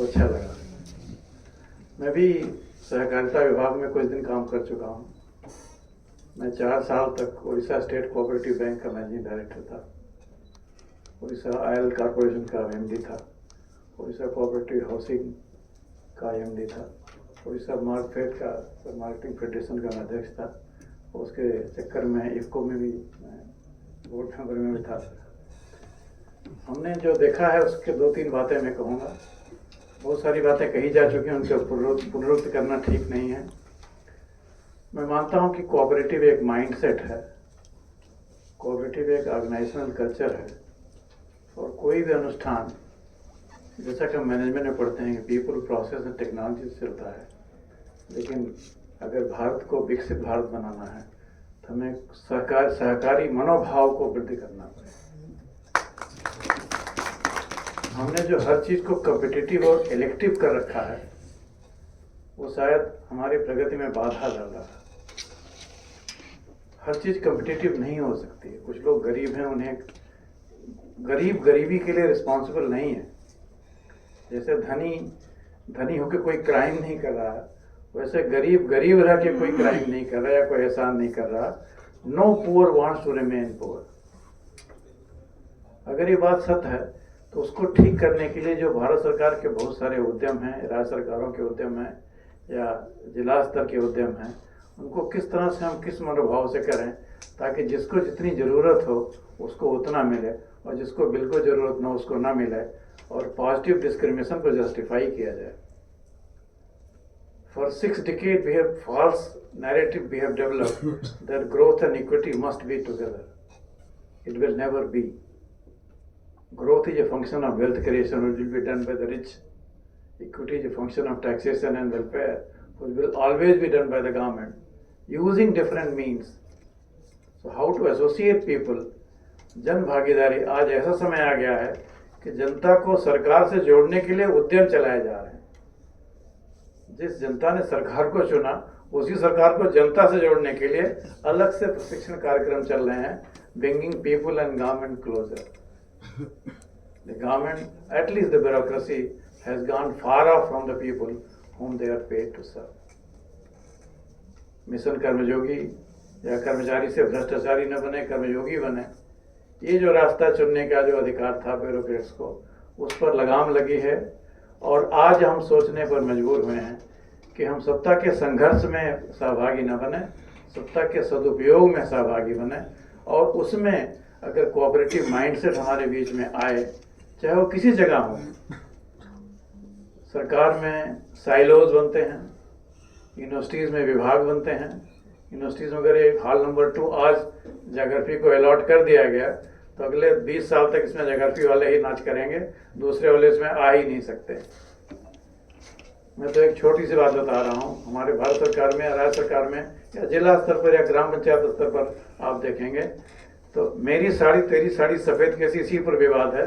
तो अच्छा लगा। मैं भी सहकारिता विभाग में कुछ दिन काम कर चुका हूँ। मैं 4 साल तक उड़ीसा स्टेट कोऑपरेटिव बैंक का मैनेजिंग डायरेक्टर था। उड़ीसा ऑयल कॉरपोरेशन का एमडी था। उड़ीसा कोऑपरेटिव हाउसिंग का एमडी था। उड़ीसा मार्केट का मार्केटिंग फेडरेशन का मैं अध्यक्ष था। उसके चक्कर में इफ्को में भी बोर्ड मेंबर में भी था। हमने जो देखा है उसके 2-3 बातें मैं कहूँगा। बहुत सारी बातें कही जा चुकी हैं, उनके पुनरुक्त करना ठीक नहीं है। मैं मानता हूँ कि कोऑपरेटिव एक माइंडसेट है, कोऑपरेटिव एक ऑर्गेनाइजेशनल कल्चर है। और कोई भी अनुष्ठान, जैसा कि हम मैनेजमेंट में पढ़ते हैं कि पीपल, प्रोसेस एंड टेक्नोलॉजी से चलता है, लेकिन अगर भारत को विकसित भारत बनाना है तो हमें सहकारी मनोभाव को वृद्धि करना पड़ेगा। हमने जो हर चीज़ को कॉम्पिटिटिव और इलेक्टिव कर रखा है, वो शायद हमारी प्रगति में बाधा डाल रहा है। हर चीज़ कॉम्पिटिटिव नहीं हो सकती है। कुछ लोग गरीब हैं, उन्हें गरीबी के लिए रिस्पॉन्सिबल नहीं है। जैसे धनी होकर कोई क्राइम नहीं कर रहा है, वैसे गरीब रह के कोई क्राइम नहीं कर रहा या कोई एहसान नहीं कर रहा। No poor wants to remain poor. अगर ये बात सत्य है तो उसको ठीक करने के लिए जो भारत सरकार के बहुत सारे उद्यम हैं, राज्य सरकारों के उद्यम हैं या जिला स्तर के उद्यम हैं, उनको किस तरह से हम किस मनोभाव से करें ताकि जिसको जितनी ज़रूरत हो उसको उतना मिले और जिसको बिल्कुल ज़रूरत न उसको ना मिले, और पॉजिटिव डिस्क्रिमिनेशन को जस्टिफाई किया जाए। For 6 decades we have false narrative we have developed that growth and equity must be together. It will never be. Growth is a function of wealth creation, which will be done by the rich. Equity is a function of taxation and welfare, which will always be done by the government, using different means. So how to associate people? जन भागीदारी। आज ऐसा समय आ गया है कि जनता को सरकार से जोड़ने के लिए उद्यम चलाए जा रहे हैं। जिस जनता ने सरकार को चुना, उसी सरकार को जनता से जोड़ने के लिए अलग से प्रशिक्षण कार्यक्रम चल रहे हैं, bringing people and government closer. The government, at least the bureaucracy, has gone far off from the people whom they are paid to serve. Mission Karmayogi या कर्मचारी से भ्रष्टाचारी न बने, कर्मयोगी बने, ये जो रास्ता चुनने का जो अधिकार था ब्यूरोक्रेट्स को, उस पर लगाम लगी है। और आज हम सोचने पर मजबूर हुए हैं कि हम सत्ता के संघर्ष में सहभागी न बने, सत्ता के सदुपयोग में सहभागी बने। और उसमें अगर कोऑपरेटिव माइंडसेट हमारे बीच में आए, चाहे वो किसी जगह हो, सरकार में साइलोज बनते हैं, यूनिवर्सिटीज़ में विभाग बनते हैं। यूनिवर्सिटीज़ में अगर हॉल नंबर 2 आज ज्योग्राफी को अलॉट कर दिया गया तो अगले 20 साल तक इसमें ज्योग्राफी वाले ही नाच करेंगे, दूसरे वाले इसमें आ ही नहीं सकते। मैं तो एक छोटी सी बात बता रहा हूँ। हमारे भारत सरकार में, राज्य सरकार में या जिला स्तर पर या ग्राम पंचायत स्तर पर आप देखेंगे तो मेरी साड़ी तेरी साड़ी सफ़ेद कैसी, इसी पर विवाद है।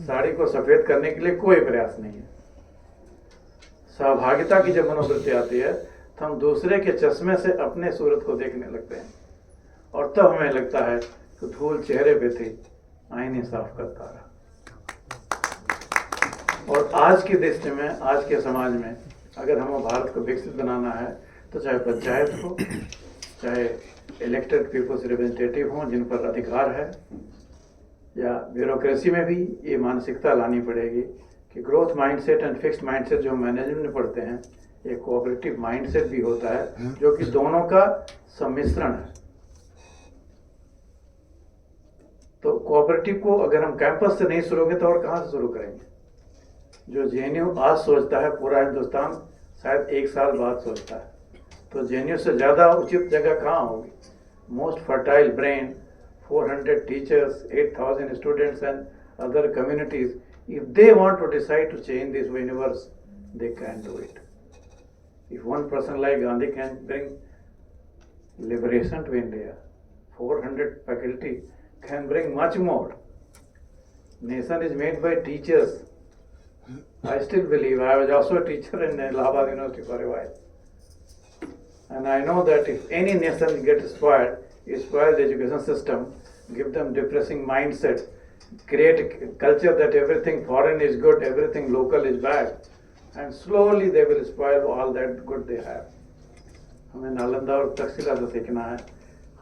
साड़ी को सफ़ेद करने के लिए कोई प्रयास नहीं है। सहभागिता की जब मनोवृत्ति आती है तो हम दूसरे के चश्मे से अपने सूरत को देखने लगते हैं, और तब हमें लगता है कि धूल चेहरे पे थी, आईने साफ करता रहा। और आज की दृष्टि में, आज के समाज में अगर हमें भारत को विकसित बनाना है तो चाहे पंचायत हो, चाहे इलेक्टेड पीपल्स रिप्रेजेंटेटिव हों जिन पर अधिकार है, या ब्यूरोक्रेसी में भी ये मानसिकता लानी पड़ेगी कि growth mindset and fixed mindset जो मैनेजमेंट में पढ़ते हैं, एक कोऑपरेटिव माइंडसेट भी होता है जो कि दोनों का सम्मिश्रण है। तो कोऑपरेटिव को अगर हम कैंपस से नहीं शुरू करेंगे तो और कहाँ से शुरू करेंगे? जो जेएनयू आज सोचता है, पूरा हिंदुस्तान शायद 1 साल बाद सोचता है। तो जेएनयू से ज़्यादा उचित जगह कहाँ होगी? Most fertile brain, 400 teachers, 8,000 students and other communities. If they want to decide to change this universe, they can do it. If one person like Gandhi can bring liberation to India, 400 faculty can bring much more. Nation is made by teachers. I still believe, I was also a teacher in Allahabad University for a while. And I know that if any nation gets spoiled, you spoil the education system, give them depressing mindset, create a culture that everything foreign is good, everything local is bad. and slowly they will spoil all that good they have. हमें नालंदा और तक्षशिला से सीखना है,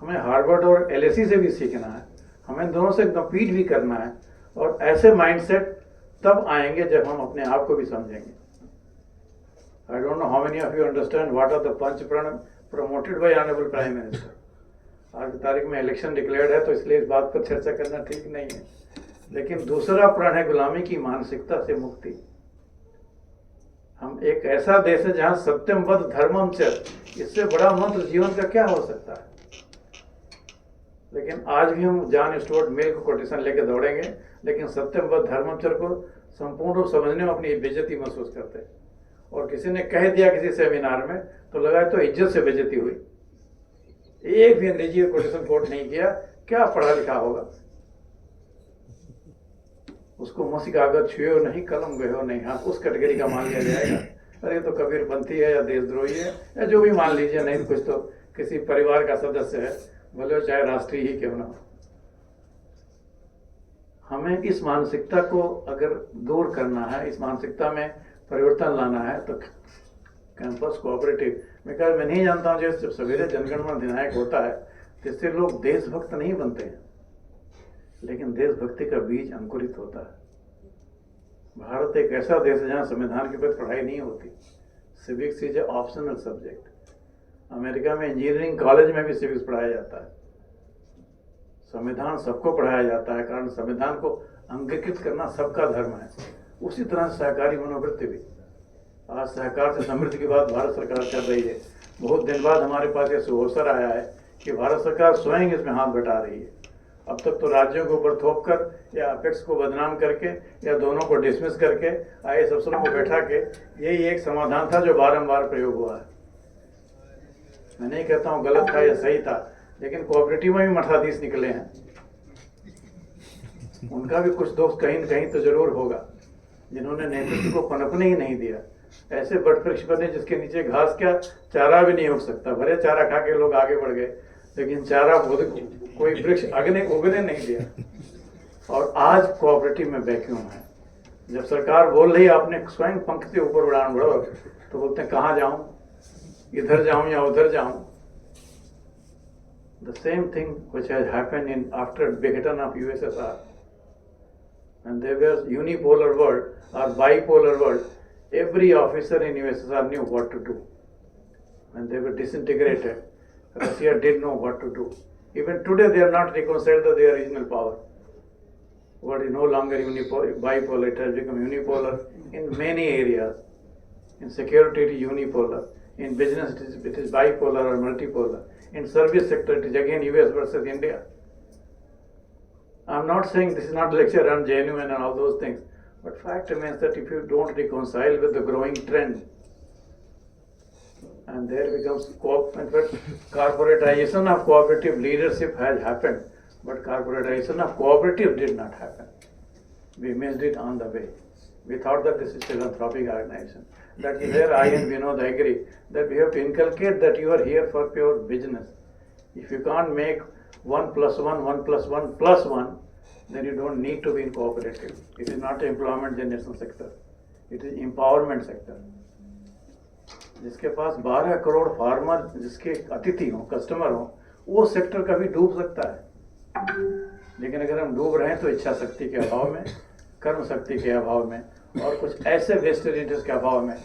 हमें Harvard और LAC से भी सीखना है, हमें दोनों से कम्पीट भी करना है, और ऐसे माइंडसेट तब आएंगे जब हम अपने आप को भी समझेंगे. I don't know how many of you understand what are the पंच प्रण promoted by Honorable Prime Minister. आज की तारीख में इलेक्शन डिक्लेयर्ड है तो इसलिए इस बात पर चर्चा करना ठीक नहीं है, लेकिन दूसरा प्रण है गुलामी की मानसिकता से मुक्ति. हम एक ऐसा देश है जहां सत्यम वद धर्मम च, इससे बड़ा मंत्र जीवन का क्या हो सकता है. लेकिन आज भी हम जॉन स्टुअर्ट मिल को कोटेशन लेके दौड़ेंगे, लेकिन सत्यम वद धर्मम च को संपूर्ण रूप समझने में अपनी बेइज्जती महसूस करते हैं. और किसी ने कह दिया किसी सेमिनार में तो लगा तो इज्जत से बेइज्जती हुई. एक भी अंग्रेजी कोटेशन कोट नहीं किया, क्या पढ़ा लिखा होगा. उसको मुंह कागज छुए नहीं, कलम गए हो नहीं, हाँ उस कैटेगरी का मान लिया जाएगा. अरे तो कबीरपंथी है या देशद्रोही है या जो भी मान लीजिए, नहीं तो कुछ तो किसी परिवार का सदस्य है, भले चाहे राष्ट्रीय ही क्यों ना हो. हमें इस मानसिकता को अगर दूर करना है, इस मानसिकता में परिवर्तन लाना है, तो कैंपस कोऑपरेटिव मैं नहीं जानता हूँ जब सवेरे जनगणमन अधिनायक होता है जिससे लोग देशभक्त नहीं बनते हैं, लेकिन देशभक्ति का बीज अंकुरित होता है. भारत एक ऐसा देश है जहाँ संविधान के प्रति पढ़ाई नहीं होती. Civics is a optional subject. America में इंजीनियरिंग कॉलेज में भी सिविक्स पढ़ाया जाता है. संविधान सबको पढ़ाया जाता है, कारण संविधान को अंगीकृत करना सबका धर्म है. उसी तरह सहकारी मनोवृत्ति भी. आज सहकार से समृद्धि की बात भारत सरकार कर रही है. बहुत दिन बाद हमारे पास ये सुअवसर आया है कि भारत सरकार स्वयं इसमें हाथ बटा रही है. अब तक तो राज्यों के ऊपर थोप कर या अपेक्स को बदनाम करके या दोनों को डिसमिस करके आईएएस अफसरों को बैठा के यही एक समाधान था जो बारंबार प्रयोग हुआ है. मैं नहीं कहता हूँ गलत था या सही था, लेकिन कोऑपरेटिव में भी मठाधीश निकले हैं. उनका भी कुछ दोष कहीं न कहीं तो जरूर होगा, जिन्होंने नेतृत्व को पनपने ही नहीं दिया. ऐसे बट वृक्ष बने जिसके नीचे घास क्या चारा भी नहीं उग सकता. भले चारा खा के लोग आगे बढ़ गए, लेकिन चारा कोई वृक्ष उगने नहीं दिया. और आज कोऑपरेटिव में वैक्यूम है. जब सरकार बोल रही है आपने स्वयं पंख से ऊपर उड़ान बढ़ो, तो बोलते हैं कहाँ जाऊं, इधर जाऊं या उधर जाऊं. The same thing which has happened in after Begetan of USSR, and there was unipolar world or bipolar world. Every officer in USSR knew what to do. When they were disintegrated, Russia did know what to do. Even today they are not reconciled to their regional power. What is no longer bipolar, it has become unipolar in many areas. In security it is unipolar. In business it is bipolar or multipolar. In service sector it is again US versus India. I am not saying this is not a lecture on genuine and all those things. But fact remains that if you don't reconcile with the growing trend, and there becomes corporatization of cooperative leadership has happened, but corporatization of cooperative did not happen. We missed it on the way. We thought that this is a philanthropic organization. That is where I and Vinod agree that we have to inculcate that you are here for pure business. If you can't make 1 + 1, 1 + 1 + 1, then you don't need to be in cooperative. It is not employment generation sector. It is empowerment sector. जिसके पास 12 crore farmer जिसके अतिथि हो, customer हो, वो sector कभी डूब सकता है. लेकिन अगर हम डूब रहे हैं तो इच्छा शक्ति के अभाव में, कर्म शक्ति के अभाव में और कुछ ऐसे वेस्टेड इंटरेस्ट के अभाव में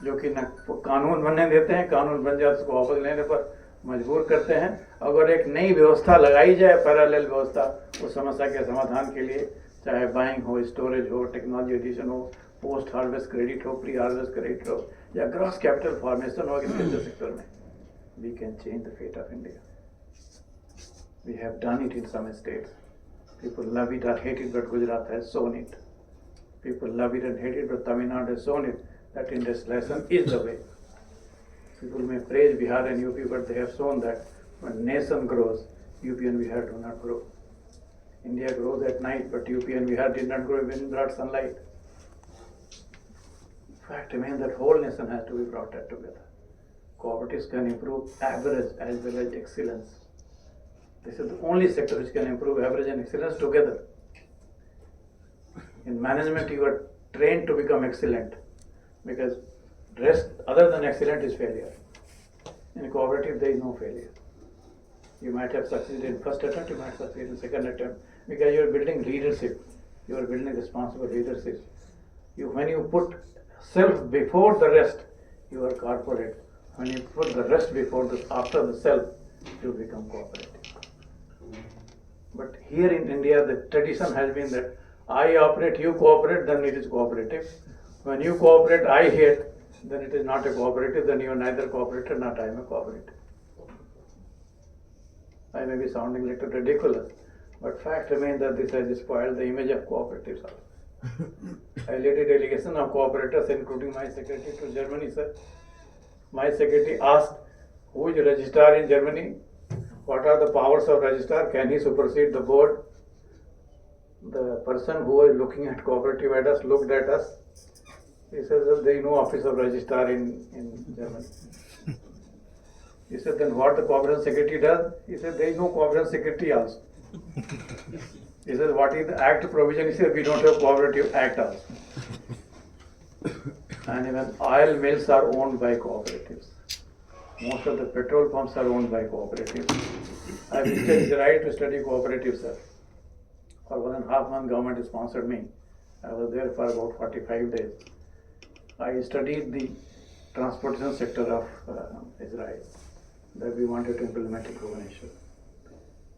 जो कि न कानून बनने देते हैं, कानून बन जाए तो उसको वापस लेने पर मजबूर करते हैं. अगर एक नई व्यवस्था लगाई जाए, पैरेलल व्यवस्था, उस समस्या के समाधान के लिए, चाहे बाइंग हो, स्टोरेज हो, टेक्नोलॉजी एडिशन हो, पोस्ट हार्वेस्ट क्रेडिट हो, प्री हार्वेस्ट क्रेडिट हो, या ग्रॉस कैपिटल फॉर्मेशन हो एग्रीकल्चर सेक्टर में, we can change the fate of India. We have done it in some states. People love it or hate it, but Gujarat has shown it. People love it and hate it, but Tamil Nadu has shown it that industrialization is the way. People may praise Bihar and UP, but they have shown that when nation grows, UP and Bihar do not grow. India grows at night, but UP and Bihar did not grow even in broad sunlight. Fact remains that whole nation has to be brought together. Cooperatives can improve average as well as excellence. This is the only sector which can improve average and excellence together. In management, you are trained to become excellent. because rest other than excellent is failure. In cooperative, there is no failure. You might have succeeded in first attempt, you might succeed in second attempt, because you are building leadership. You are building responsible leadership. When you put self before the rest, you are corporate. When you put the rest after the self, you become cooperative. But here in India, the tradition has been that I operate, you cooperate, then it is cooperative. When you cooperate, I hate, then it is not a cooperative, then you are neither cooperative, not I am a cooperative. I may be sounding a little ridiculous, but fact remains that this has spoiled the image of cooperatives. I led a delegation of cooperators, including my secretary, to Germany, sir. My secretary asked, who is registrar in Germany? What are the powers of registrar? Can he supersede the board? The person who was looking at cooperative at us looked at us. He says that there is no office of registrar in Germany. He said, then what the cooperative secretary does? He said, there is no cooperative secretary also. He says, what is the act provision? He said, we don't have cooperative act also. And even oil mills are owned by cooperatives. Most of the petrol pumps are owned by cooperatives. I visited Israel to study cooperatives, sir. For 1.5 months, government sponsored me. I was there for about 45 days. I studied the transportation sector of Israel that we wanted to implement in Bhubaneswar.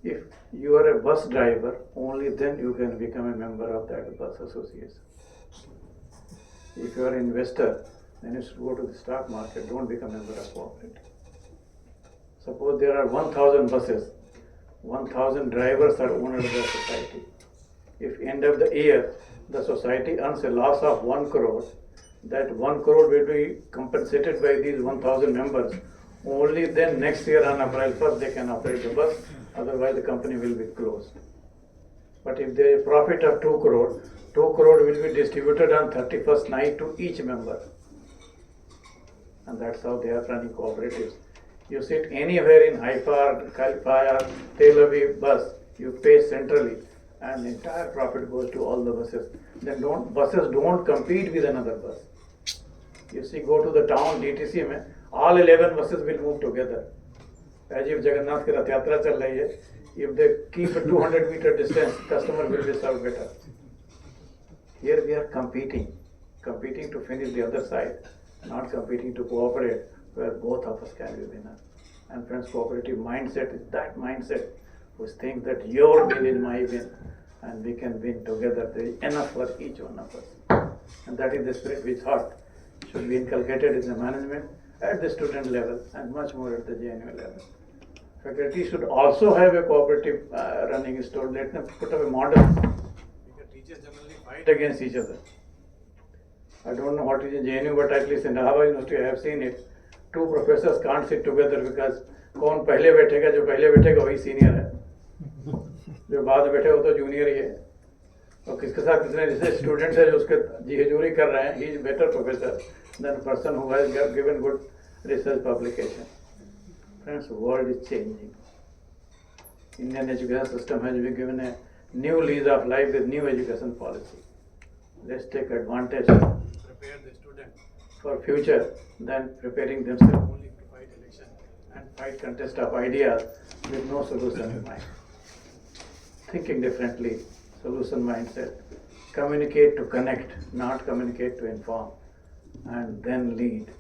If you are a bus driver, only then you can become a member of that bus association. If you are an investor, then you should go to the stock market, don't become a member of cooperative. Suppose there are 1,000 buses, 1,000 drivers are owners of the society. If end of the year, the society earns a loss of 1 crore, that 1 crore will be compensated by these 1,000 members. Only then next year on April 1st they can operate the bus, otherwise the company will be closed. But if there is a profit of 2 crore, 2 crore will be distributed on 31st night to each member. And that's how they are running cooperatives. You sit anywhere in Haifa or Tel Aviv bus, you pay centrally, and the entire profit goes to all the buses. Then buses don't compete with another bus. You see, go to the town DTC, mein, all 11 buses will move together. As if Jagannath ki Rath Yatra chal rahi hai, if they keep a 200-meter distance, customer will be served better. Here we are competing to finish the other side, not competing to cooperate, where both of us can be winners. And friends, cooperative mindset is that mindset which thinks that your win is my win, and we can win together. There is enough for each one of us. And that is the spirit we thought should be inculcated in the management at the student level and much more at the JNU level. Faculty should also have a cooperative running store. Let them put up a model. Because teachers generally fight against each other. I don't know what is in JNU, but at least in Allahabad University I have seen it. Two professors can't sit together because कौन पहले बैठेगा, जो पहले बैठेगा वही senior है, जो बाद में बैठेगा वो तो जूनियर ही है. और किसके साथ कितने जैसे स्टूडेंट्स है जो उसके जी हजूरी कर रहे हैं, he is better professor than person who has given good research publication. Friends, the world is changing. Indian education system has been given a new lease of life with new education policy. Let's take advantage of prepare the student for future than preparing themselves only to fight election and fight contest of ideas with no solution in mind. Thinking differently, solution mindset. Communicate to connect, not communicate to inform, and then lead.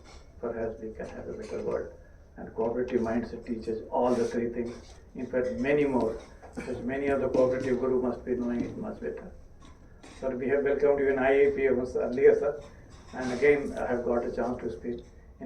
Perhaps we can have a better world. And cooperative mindset teaches all the three things. In fact, many more, because many of the cooperative guru must be knowing it much better. Sir, we have welcomed you in IAP earlier, sir, and again I have got a chance to speak.